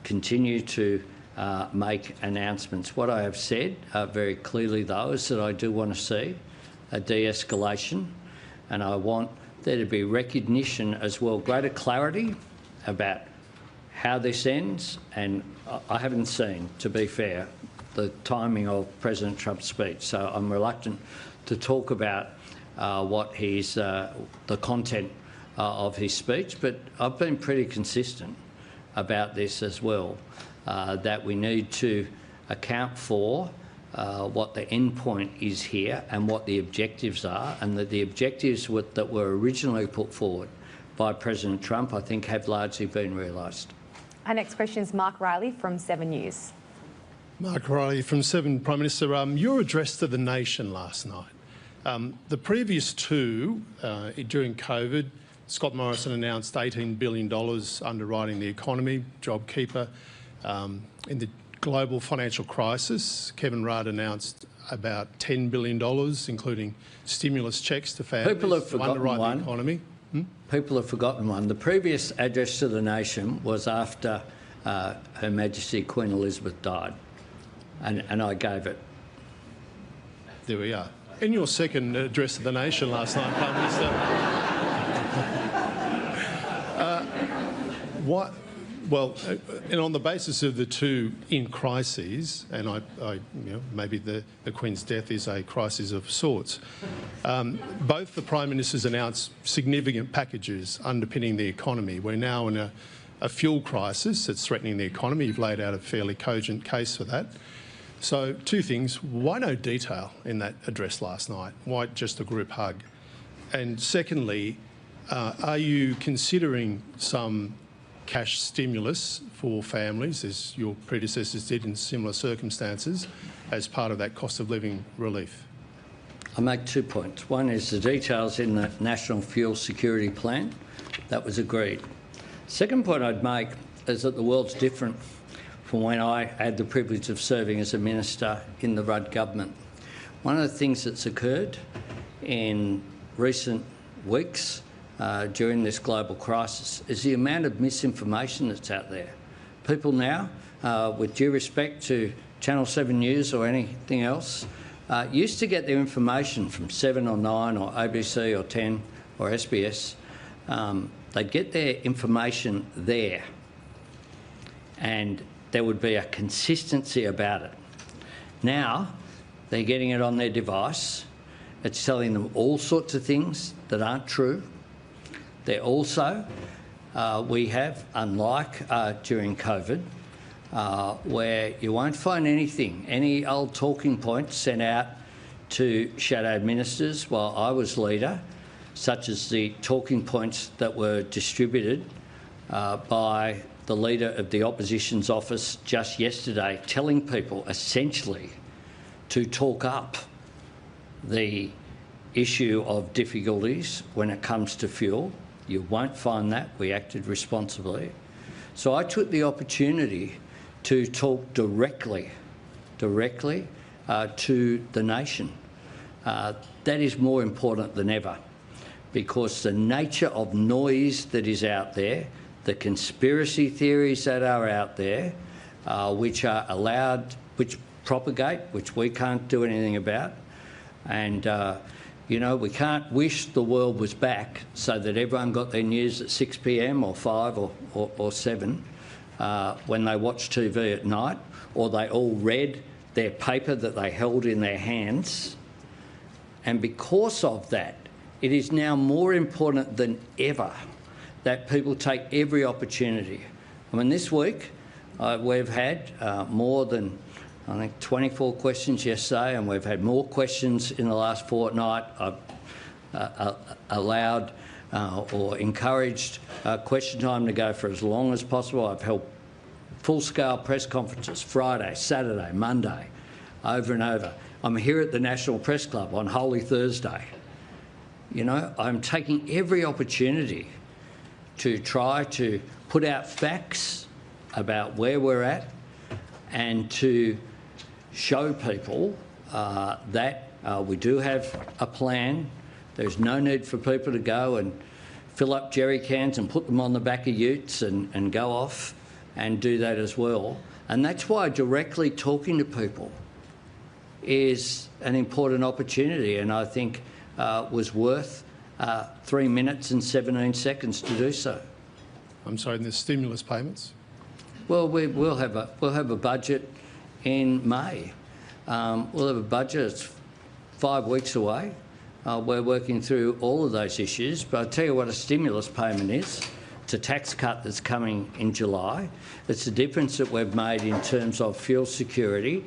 continue to make announcements. What I have said very clearly, though, is that I do want to see a de-escalation, and I want there to be recognition as well, greater clarity about how this ends. And I haven't seen, to be fair, the timing of President Trump's speech, so I'm reluctant to talk about what he's the content of his speech, but I've been pretty consistent about this as well, that we need to account for what the end point is here and what the objectives are, and that the objectives that were originally put forward by President Trump, I think, have largely been realised. Our next question is Mark Riley from 7 News. Mark Riley from 7. Prime Minister, your address to the nation last night. The previous 2, during COVID, Scott Morrison announced $18 billion underwriting the economy, JobKeeper. In the global financial crisis, Kevin Rudd announced about $10 billion, including stimulus checks to families to underwrite the economy. People have forgotten one. The previous address to the nation was after Her Majesty Queen Elizabeth died, and I gave it. There we are. In your second address to the nation last night, Prime Minister, and on the basis of the 2 in crises, and maybe the Queen's death is a crisis of sorts, both the Prime Ministers announced significant packages underpinning the economy. We're now in a fuel crisis that's threatening the economy. You've laid out a fairly cogent case for that. So 2 things. Why no detail in that address last night? Why just a group hug? And secondly, Are you considering some cash stimulus for families, as your predecessors did in similar circumstances, as part of that cost of living relief? I make 2 points. One is the details in the National Fuel Security Plan. That was agreed. Second point I'd make is that the world's different from when I had the privilege of serving as a minister in the Rudd government. One of the things that's occurred in recent weeks during this global crisis is the amount of misinformation that's out there. People now, with due respect to Channel 7 News or anything else, used to get their information from 7 or 9 or ABC or 10 or SBS. They'd get their information there and there would be a consistency about it. Now, they're getting it on their device. It's telling them all sorts of things that aren't true. They're also, we have, unlike during COVID, where you won't find anything, any old talking points sent out to shadow ministers while I was leader, such as the talking points that were distributed by the leader of the opposition's office just yesterday, telling people essentially to talk up the issue of difficulties when it comes to fuel. You won't find that. We acted responsibly. So I took the opportunity to talk directly to the nation. That is more important than ever, because the nature of noise that is out there, the conspiracy theories that are out there, which are allowed, which propagate, which we can't do anything about, and you know, we can't wish the world was back so that everyone got their news at 6 p.m. or 5 or 7 when they watch TV at night, or they all read their paper that they held in their hands. And because of that, it is now more important than ever that people take every opportunity. I mean, this week we've had more than, I think, 24 questions yesterday, and we've had more questions in the last fortnight. I've allowed or encouraged question time to go for as long as possible. I've held full-scale press conferences Friday, Saturday, Monday, over and over. I'm here at the National Press Club on Holy Thursday. You know, I'm taking every opportunity to try to put out facts about where we're at and to show people that we do have a plan. There's no need for people to go and fill up jerry cans and put them on the back of utes and go off and do that as well. And that's why directly talking to people is an important opportunity, and I think was worth 3 minutes and 17 seconds to do so. I'm sorry, and the stimulus payments? Well, we'll have a budget in May. We'll have a budget. It's 5 weeks away. We're working through all of those issues, but I'll tell you what a stimulus payment is. It's a tax cut that's coming in July. It's the difference that we've made in terms of fuel security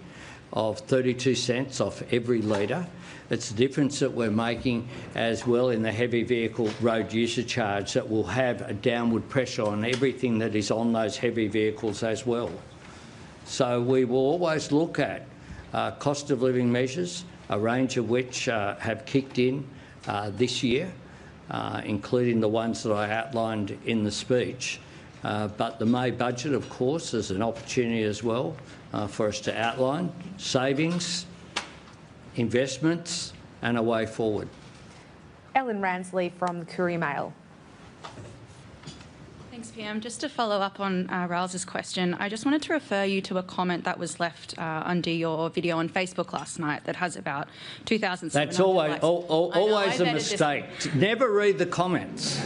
of 32 cents off every litre. It's the difference that we're making as well in the heavy vehicle road user charge that will have a downward pressure on everything that is on those heavy vehicles as well. So we will always look at cost of living measures, a range of which have kicked in this year, including the ones that I outlined in the speech. But the May budget, of course, is an opportunity as well for us to outline savings, investments and a way forward. Ellen Ransley from the Courier Mail. Thanks, PM. Just to follow up on Rals's question, I just wanted to refer you to a comment that was left under your video on Facebook last night that has about 2,700 That's always, likes. always a mistake. Never read the comments.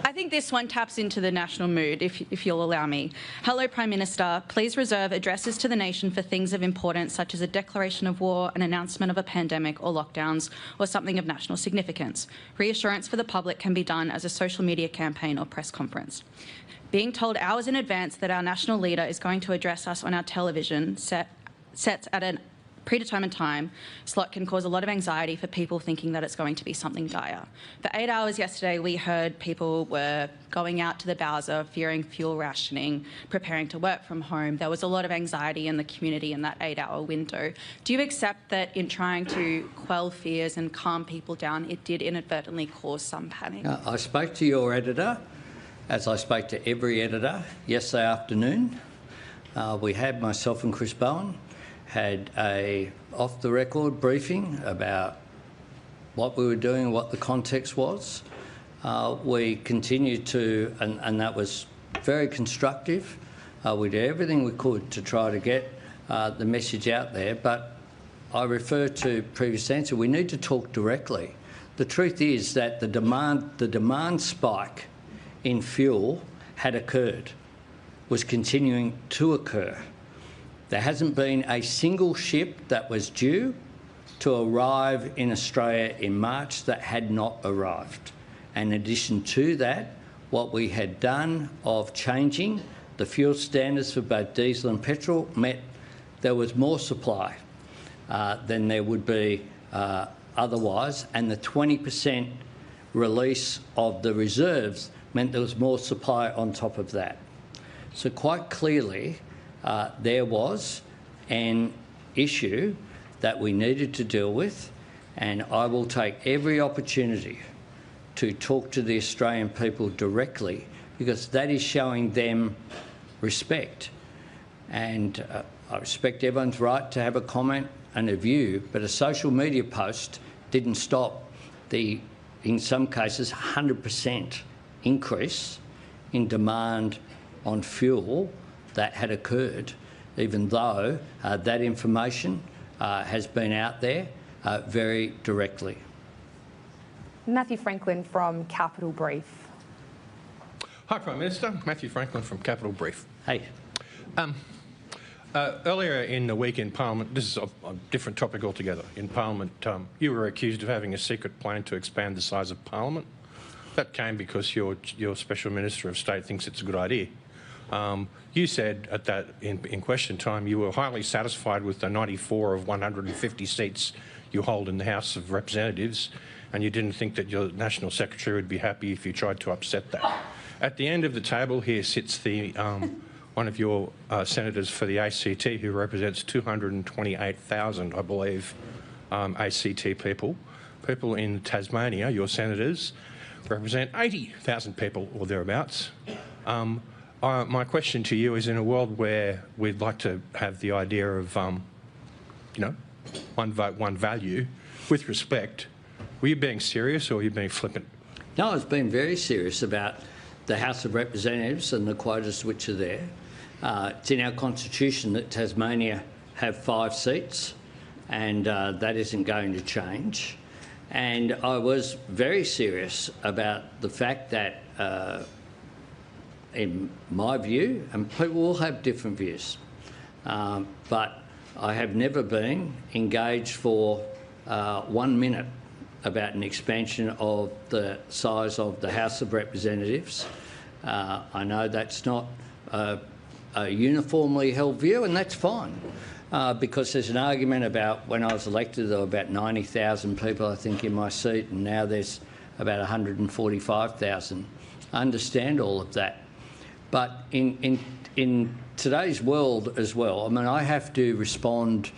I think this one taps into the national mood, if you'll allow me. Hello, Prime Minister. Please reserve addresses to the nation for things of importance, such as a declaration of war, an announcement of a pandemic or lockdowns, or something of national significance. Reassurance for the public can be done as a social media campaign or press conference. Being told hours in advance that our national leader is going to address us on our television set at an predetermined time slot can cause a lot of anxiety for people thinking that it's going to be something dire. For 8 hours yesterday, we heard people were going out to the Bowser, fearing fuel rationing, preparing to work from home. There was a lot of anxiety in the community in that 8-hour window. Do you accept that in trying to quell fears and calm people down, it did inadvertently cause some panic? I spoke to your editor, as I spoke to every editor yesterday afternoon. We had, myself and Chris Bowen, had a off-the-record briefing about what we were doing, what the context was. We continued to, and that was very constructive. We did everything we could to try to get the message out there, but I refer to previous answer, we need to talk directly. The truth is that the demand spike in fuel had occurred, was continuing to occur. There hasn't been a single ship that was due to arrive in Australia in March that had not arrived. And in addition to that, what we had done of changing the fuel standards for both diesel and petrol meant there was more supply than there would be otherwise, and the 20% release of the reserves meant there was more supply on top of that. So quite clearly, there was an issue that we needed to deal with, and I will take every opportunity to talk to the Australian people directly, because that is showing them respect. And I respect everyone's right to have a comment and a view, but a social media post didn't stop the, in some cases, 100% increase in demand on fuel that had occurred, even though that information has been out there very directly. Matthew Franklin from Capital Brief. Hi, Prime Minister. Matthew Franklin from Capital Brief. Hey. Earlier in the week in Parliament, this is a different topic altogether. In Parliament, you were accused of having a secret plan to expand the size of Parliament. That came because your Special Minister of State thinks it's a good idea. You said at that, in question time, you were highly satisfied with the 94 of 150 seats you hold in the House of Representatives, and you didn't think that your National Secretary would be happy if you tried to upset that. At the end of the table here sits the one of your senators for the ACT, who represents 228,000, I believe, ACT people. People in Tasmania, your senators, represent 80,000 people or thereabouts. My question to you is, in a world where we'd like to have the idea of, you know, one vote, one value, with respect, were you being serious or were you being flippant? No, I was being very serious about the House of Representatives and the quotas which are there. It's in our constitution that Tasmania have 5 seats, and that isn't going to change. And I was very serious about the fact that, in my view, and people will have different views, but I have never been engaged for 1 minute about an expansion of the size of the House of Representatives. I know that's not a uniformly held view, and that's fine, because there's an argument about when I was elected there were about 90,000 people, I think, in my seat, and now there's about 145,000. I understand all of that. But in today's world as well, I mean, I have to respond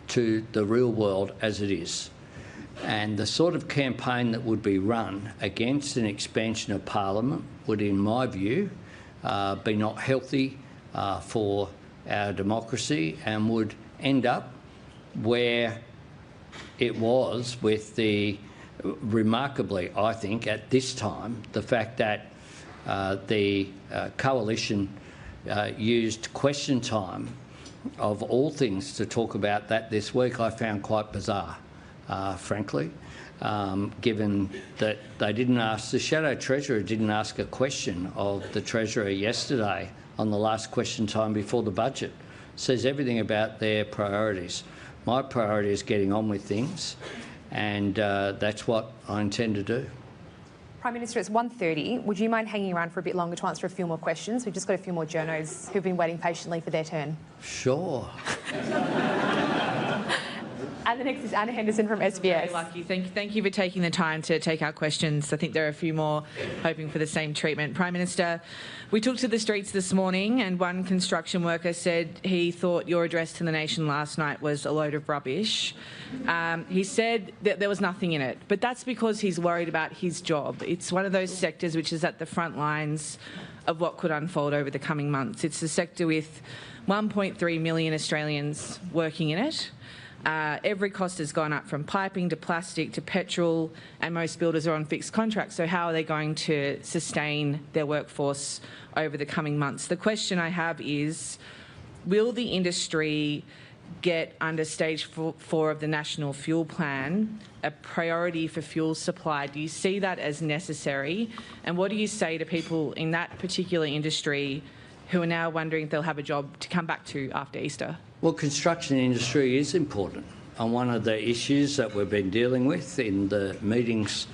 to the real world as it is. And the sort of campaign that would be run against an expansion of Parliament would, in my view, be not healthy for our democracy, and would end up where it was with the, remarkably, I think, at this time, the fact that the coalition used question time, of all things, to talk about that this week, I found quite bizarre, frankly, given that they didn't ask, the Shadow Treasurer didn't ask a question of the Treasurer yesterday on the last question time before the budget. Says everything about their priorities. My priority is getting on with things, and that's what I intend to do. Prime Minister, it's 1:30. Would you mind hanging around for a bit longer to answer a few more questions? We've just got a few more journos who've been waiting patiently for their turn. Sure. And the next is Anna Henderson from SBS. Very lucky. Thank you for taking the time to take our questions. I think there are a few more hoping for the same treatment. Prime Minister, we took to the streets this morning and one construction worker said he thought your address to the nation last night was a load of rubbish. He said that there was nothing in it, but that's because he's worried about his job. It's one of those sectors which is at the front lines of what could unfold over the coming months. It's the sector with 1.3 million Australians working in it. Every cost has gone up, from piping to plastic to petrol, and most builders are on fixed contracts. So how are they going to sustain their workforce over the coming months? The question I have is, will the industry get under stage 4 of the National Fuel Plan a priority for fuel supply? Do you see that as necessary? And what do you say to people in that particular industry who are now wondering if they'll have a job to come back to after Easter? Well, construction industry is important. And one of the issues that we've been dealing with in the meetings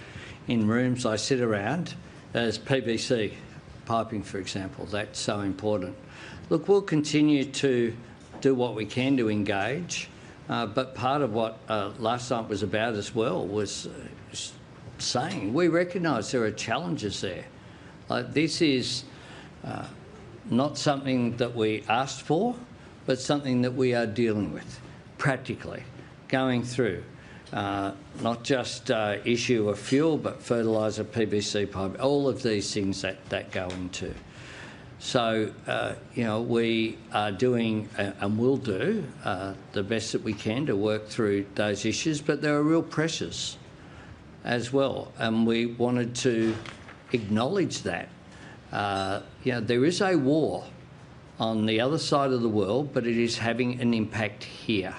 in rooms I sit around is PVC piping, for example. That's so important. Look, we'll continue to do what we can to engage, but part of what last night was about as well was saying we recognise there are challenges there. This is not something that we asked for, but something that we are dealing with practically, going through not just issue of fuel, but fertiliser, PVC pipe, all of these things that go into. So, you know, we are doing and will do the best that we can to work through those issues, but there are real pressures as well, and we wanted to acknowledge that. You know, there is a war on the other side of the world, but it is having an impact here.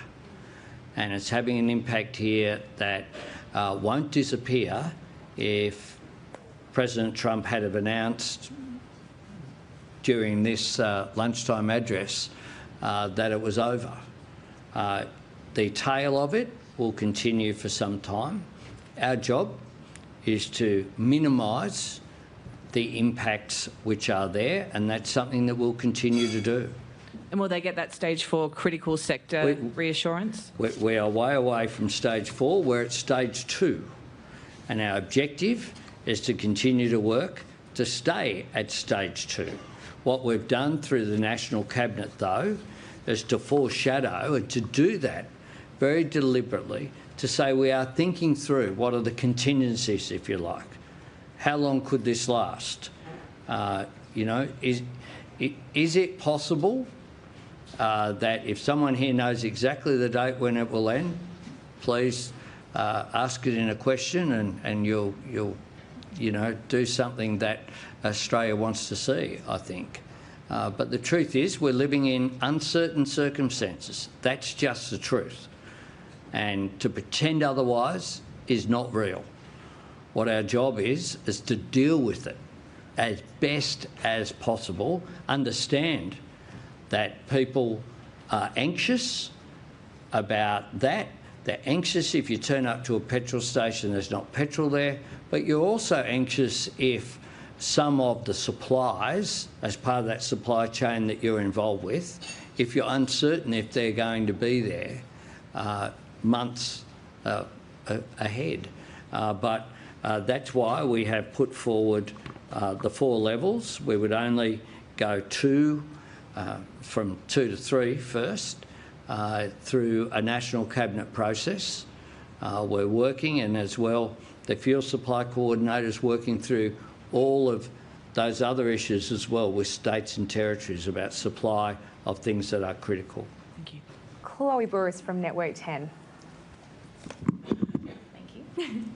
And it's having an impact here that won't disappear if President Trump had have announced during this lunchtime address that it was over. The tail of it will continue for some time. Our job is to minimise the impacts which are there, and that's something that we'll continue to do. And will they get that stage 4 critical sector reassurance? We are way away from stage 4. We're at stage 2. And our objective is to continue to work to stay at stage 2. What we've done through the National Cabinet, though, is to foreshadow and to do that very deliberately, to say we are thinking through what are the contingencies, if you like. How long could this last? You know, is it possible that if someone here knows exactly the date when it will end, please ask it in a question, and you'll you know, do something that Australia wants to see, I think. But the truth is we're living in uncertain circumstances. That's just the truth. And to pretend otherwise is not real. What our job is to deal with it as best as possible, understand that people are anxious about that. They're anxious if you turn up to a petrol station, there's not petrol there, but you're also anxious if some of the supplies, as part of that supply chain that you're involved with, if you're uncertain if they're going to be there months ahead. But that's why we have put forward the 4 levels. We would only go from 2 to 3 first through a National Cabinet process. We're working, and as well the fuel supply coordinators working through all of those other issues as well with states and territories about supply of things that are critical. Thank you. Chloe Burris from Network 10.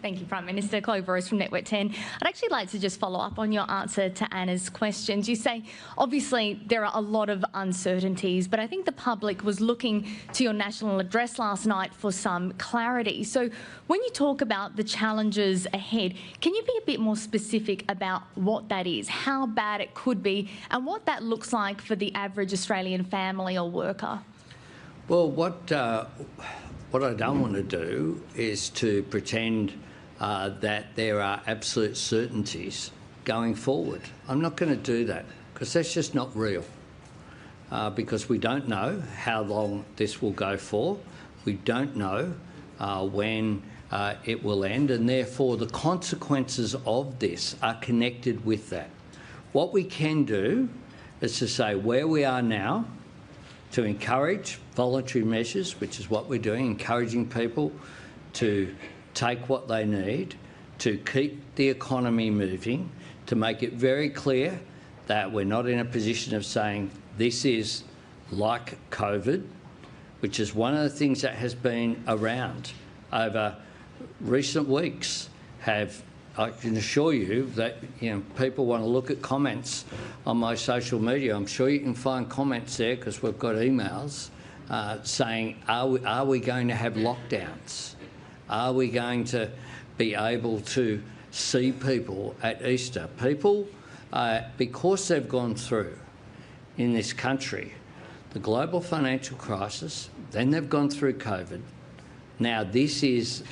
Thank you, Prime Minister. Chloe Burris from Network 10. I'd actually like to just follow up on your answer to Anna's questions. You say, obviously, there are a lot of uncertainties, but I think the public was looking to your national address last night for some clarity. So when you talk about the challenges ahead, can you be a bit more specific about what that is, how bad it could be, and what that looks like for the average Australian family or worker? Well, what I don't want to do is to pretend that there are absolute certainties going forward. I'm not going to do that because that's just not real. Because we don't know how long this will go for. We don't know when it will end, and therefore the consequences of this are connected with that. What we can do is to say where we are now, to encourage voluntary measures, which is what we're doing, encouraging people to take what they need, to keep the economy moving, to make it very clear that we're not in a position of saying this is like COVID, which is one of the things that has been around over recent weeks. I can assure you that people want to look at comments on my social media. I'm sure you can find comments there because we've got emails saying, are we going to have lockdowns? Are we going to be able to see people at Easter? People, because they've gone through in this country the global financial crisis, then they've gone through COVID. Now this is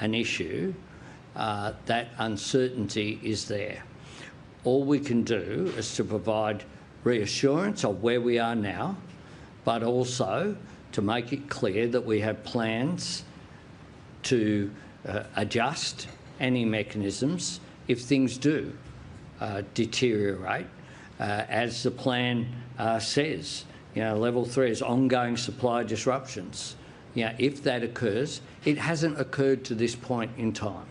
an issue. That uncertainty is there. All we can do is to provide reassurance of where we are now, but also to make it clear that we have plans to adjust any mechanisms if things do deteriorate, as the plan says. Level 3 is ongoing supply disruptions. If that occurs, it hasn't occurred to this point in time.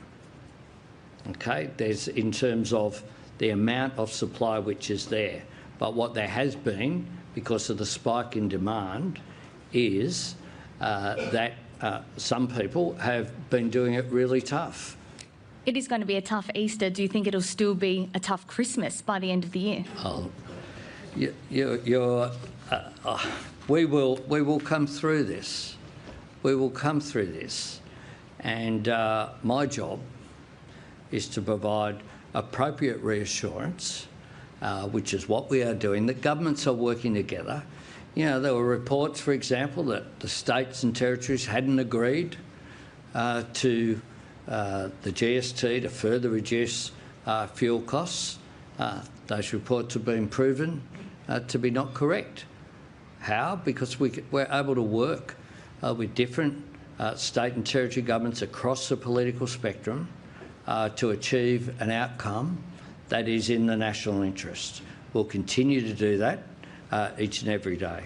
Okay, there's in terms of the amount of supply which is there, but what there has been because of the spike in demand is that some people have been doing it really tough. It is going to be a tough Easter. Do you think it'll still be a tough Christmas by the end of the year? We will come through this. We will come through this, and my job is to provide appropriate reassurance, which is what we are doing. The governments are working together. There were reports, for example, that the states and territories hadn't agreed to the GST to further reduce fuel costs. Those reports have been proven to be not correct. How? Because we're able to work with different state and territory governments across the political spectrum to achieve an outcome that is in the national interest. We'll continue to do that each and every day.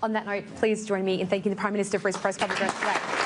On that note, please join me in thanking the Prime Minister for his press conference today.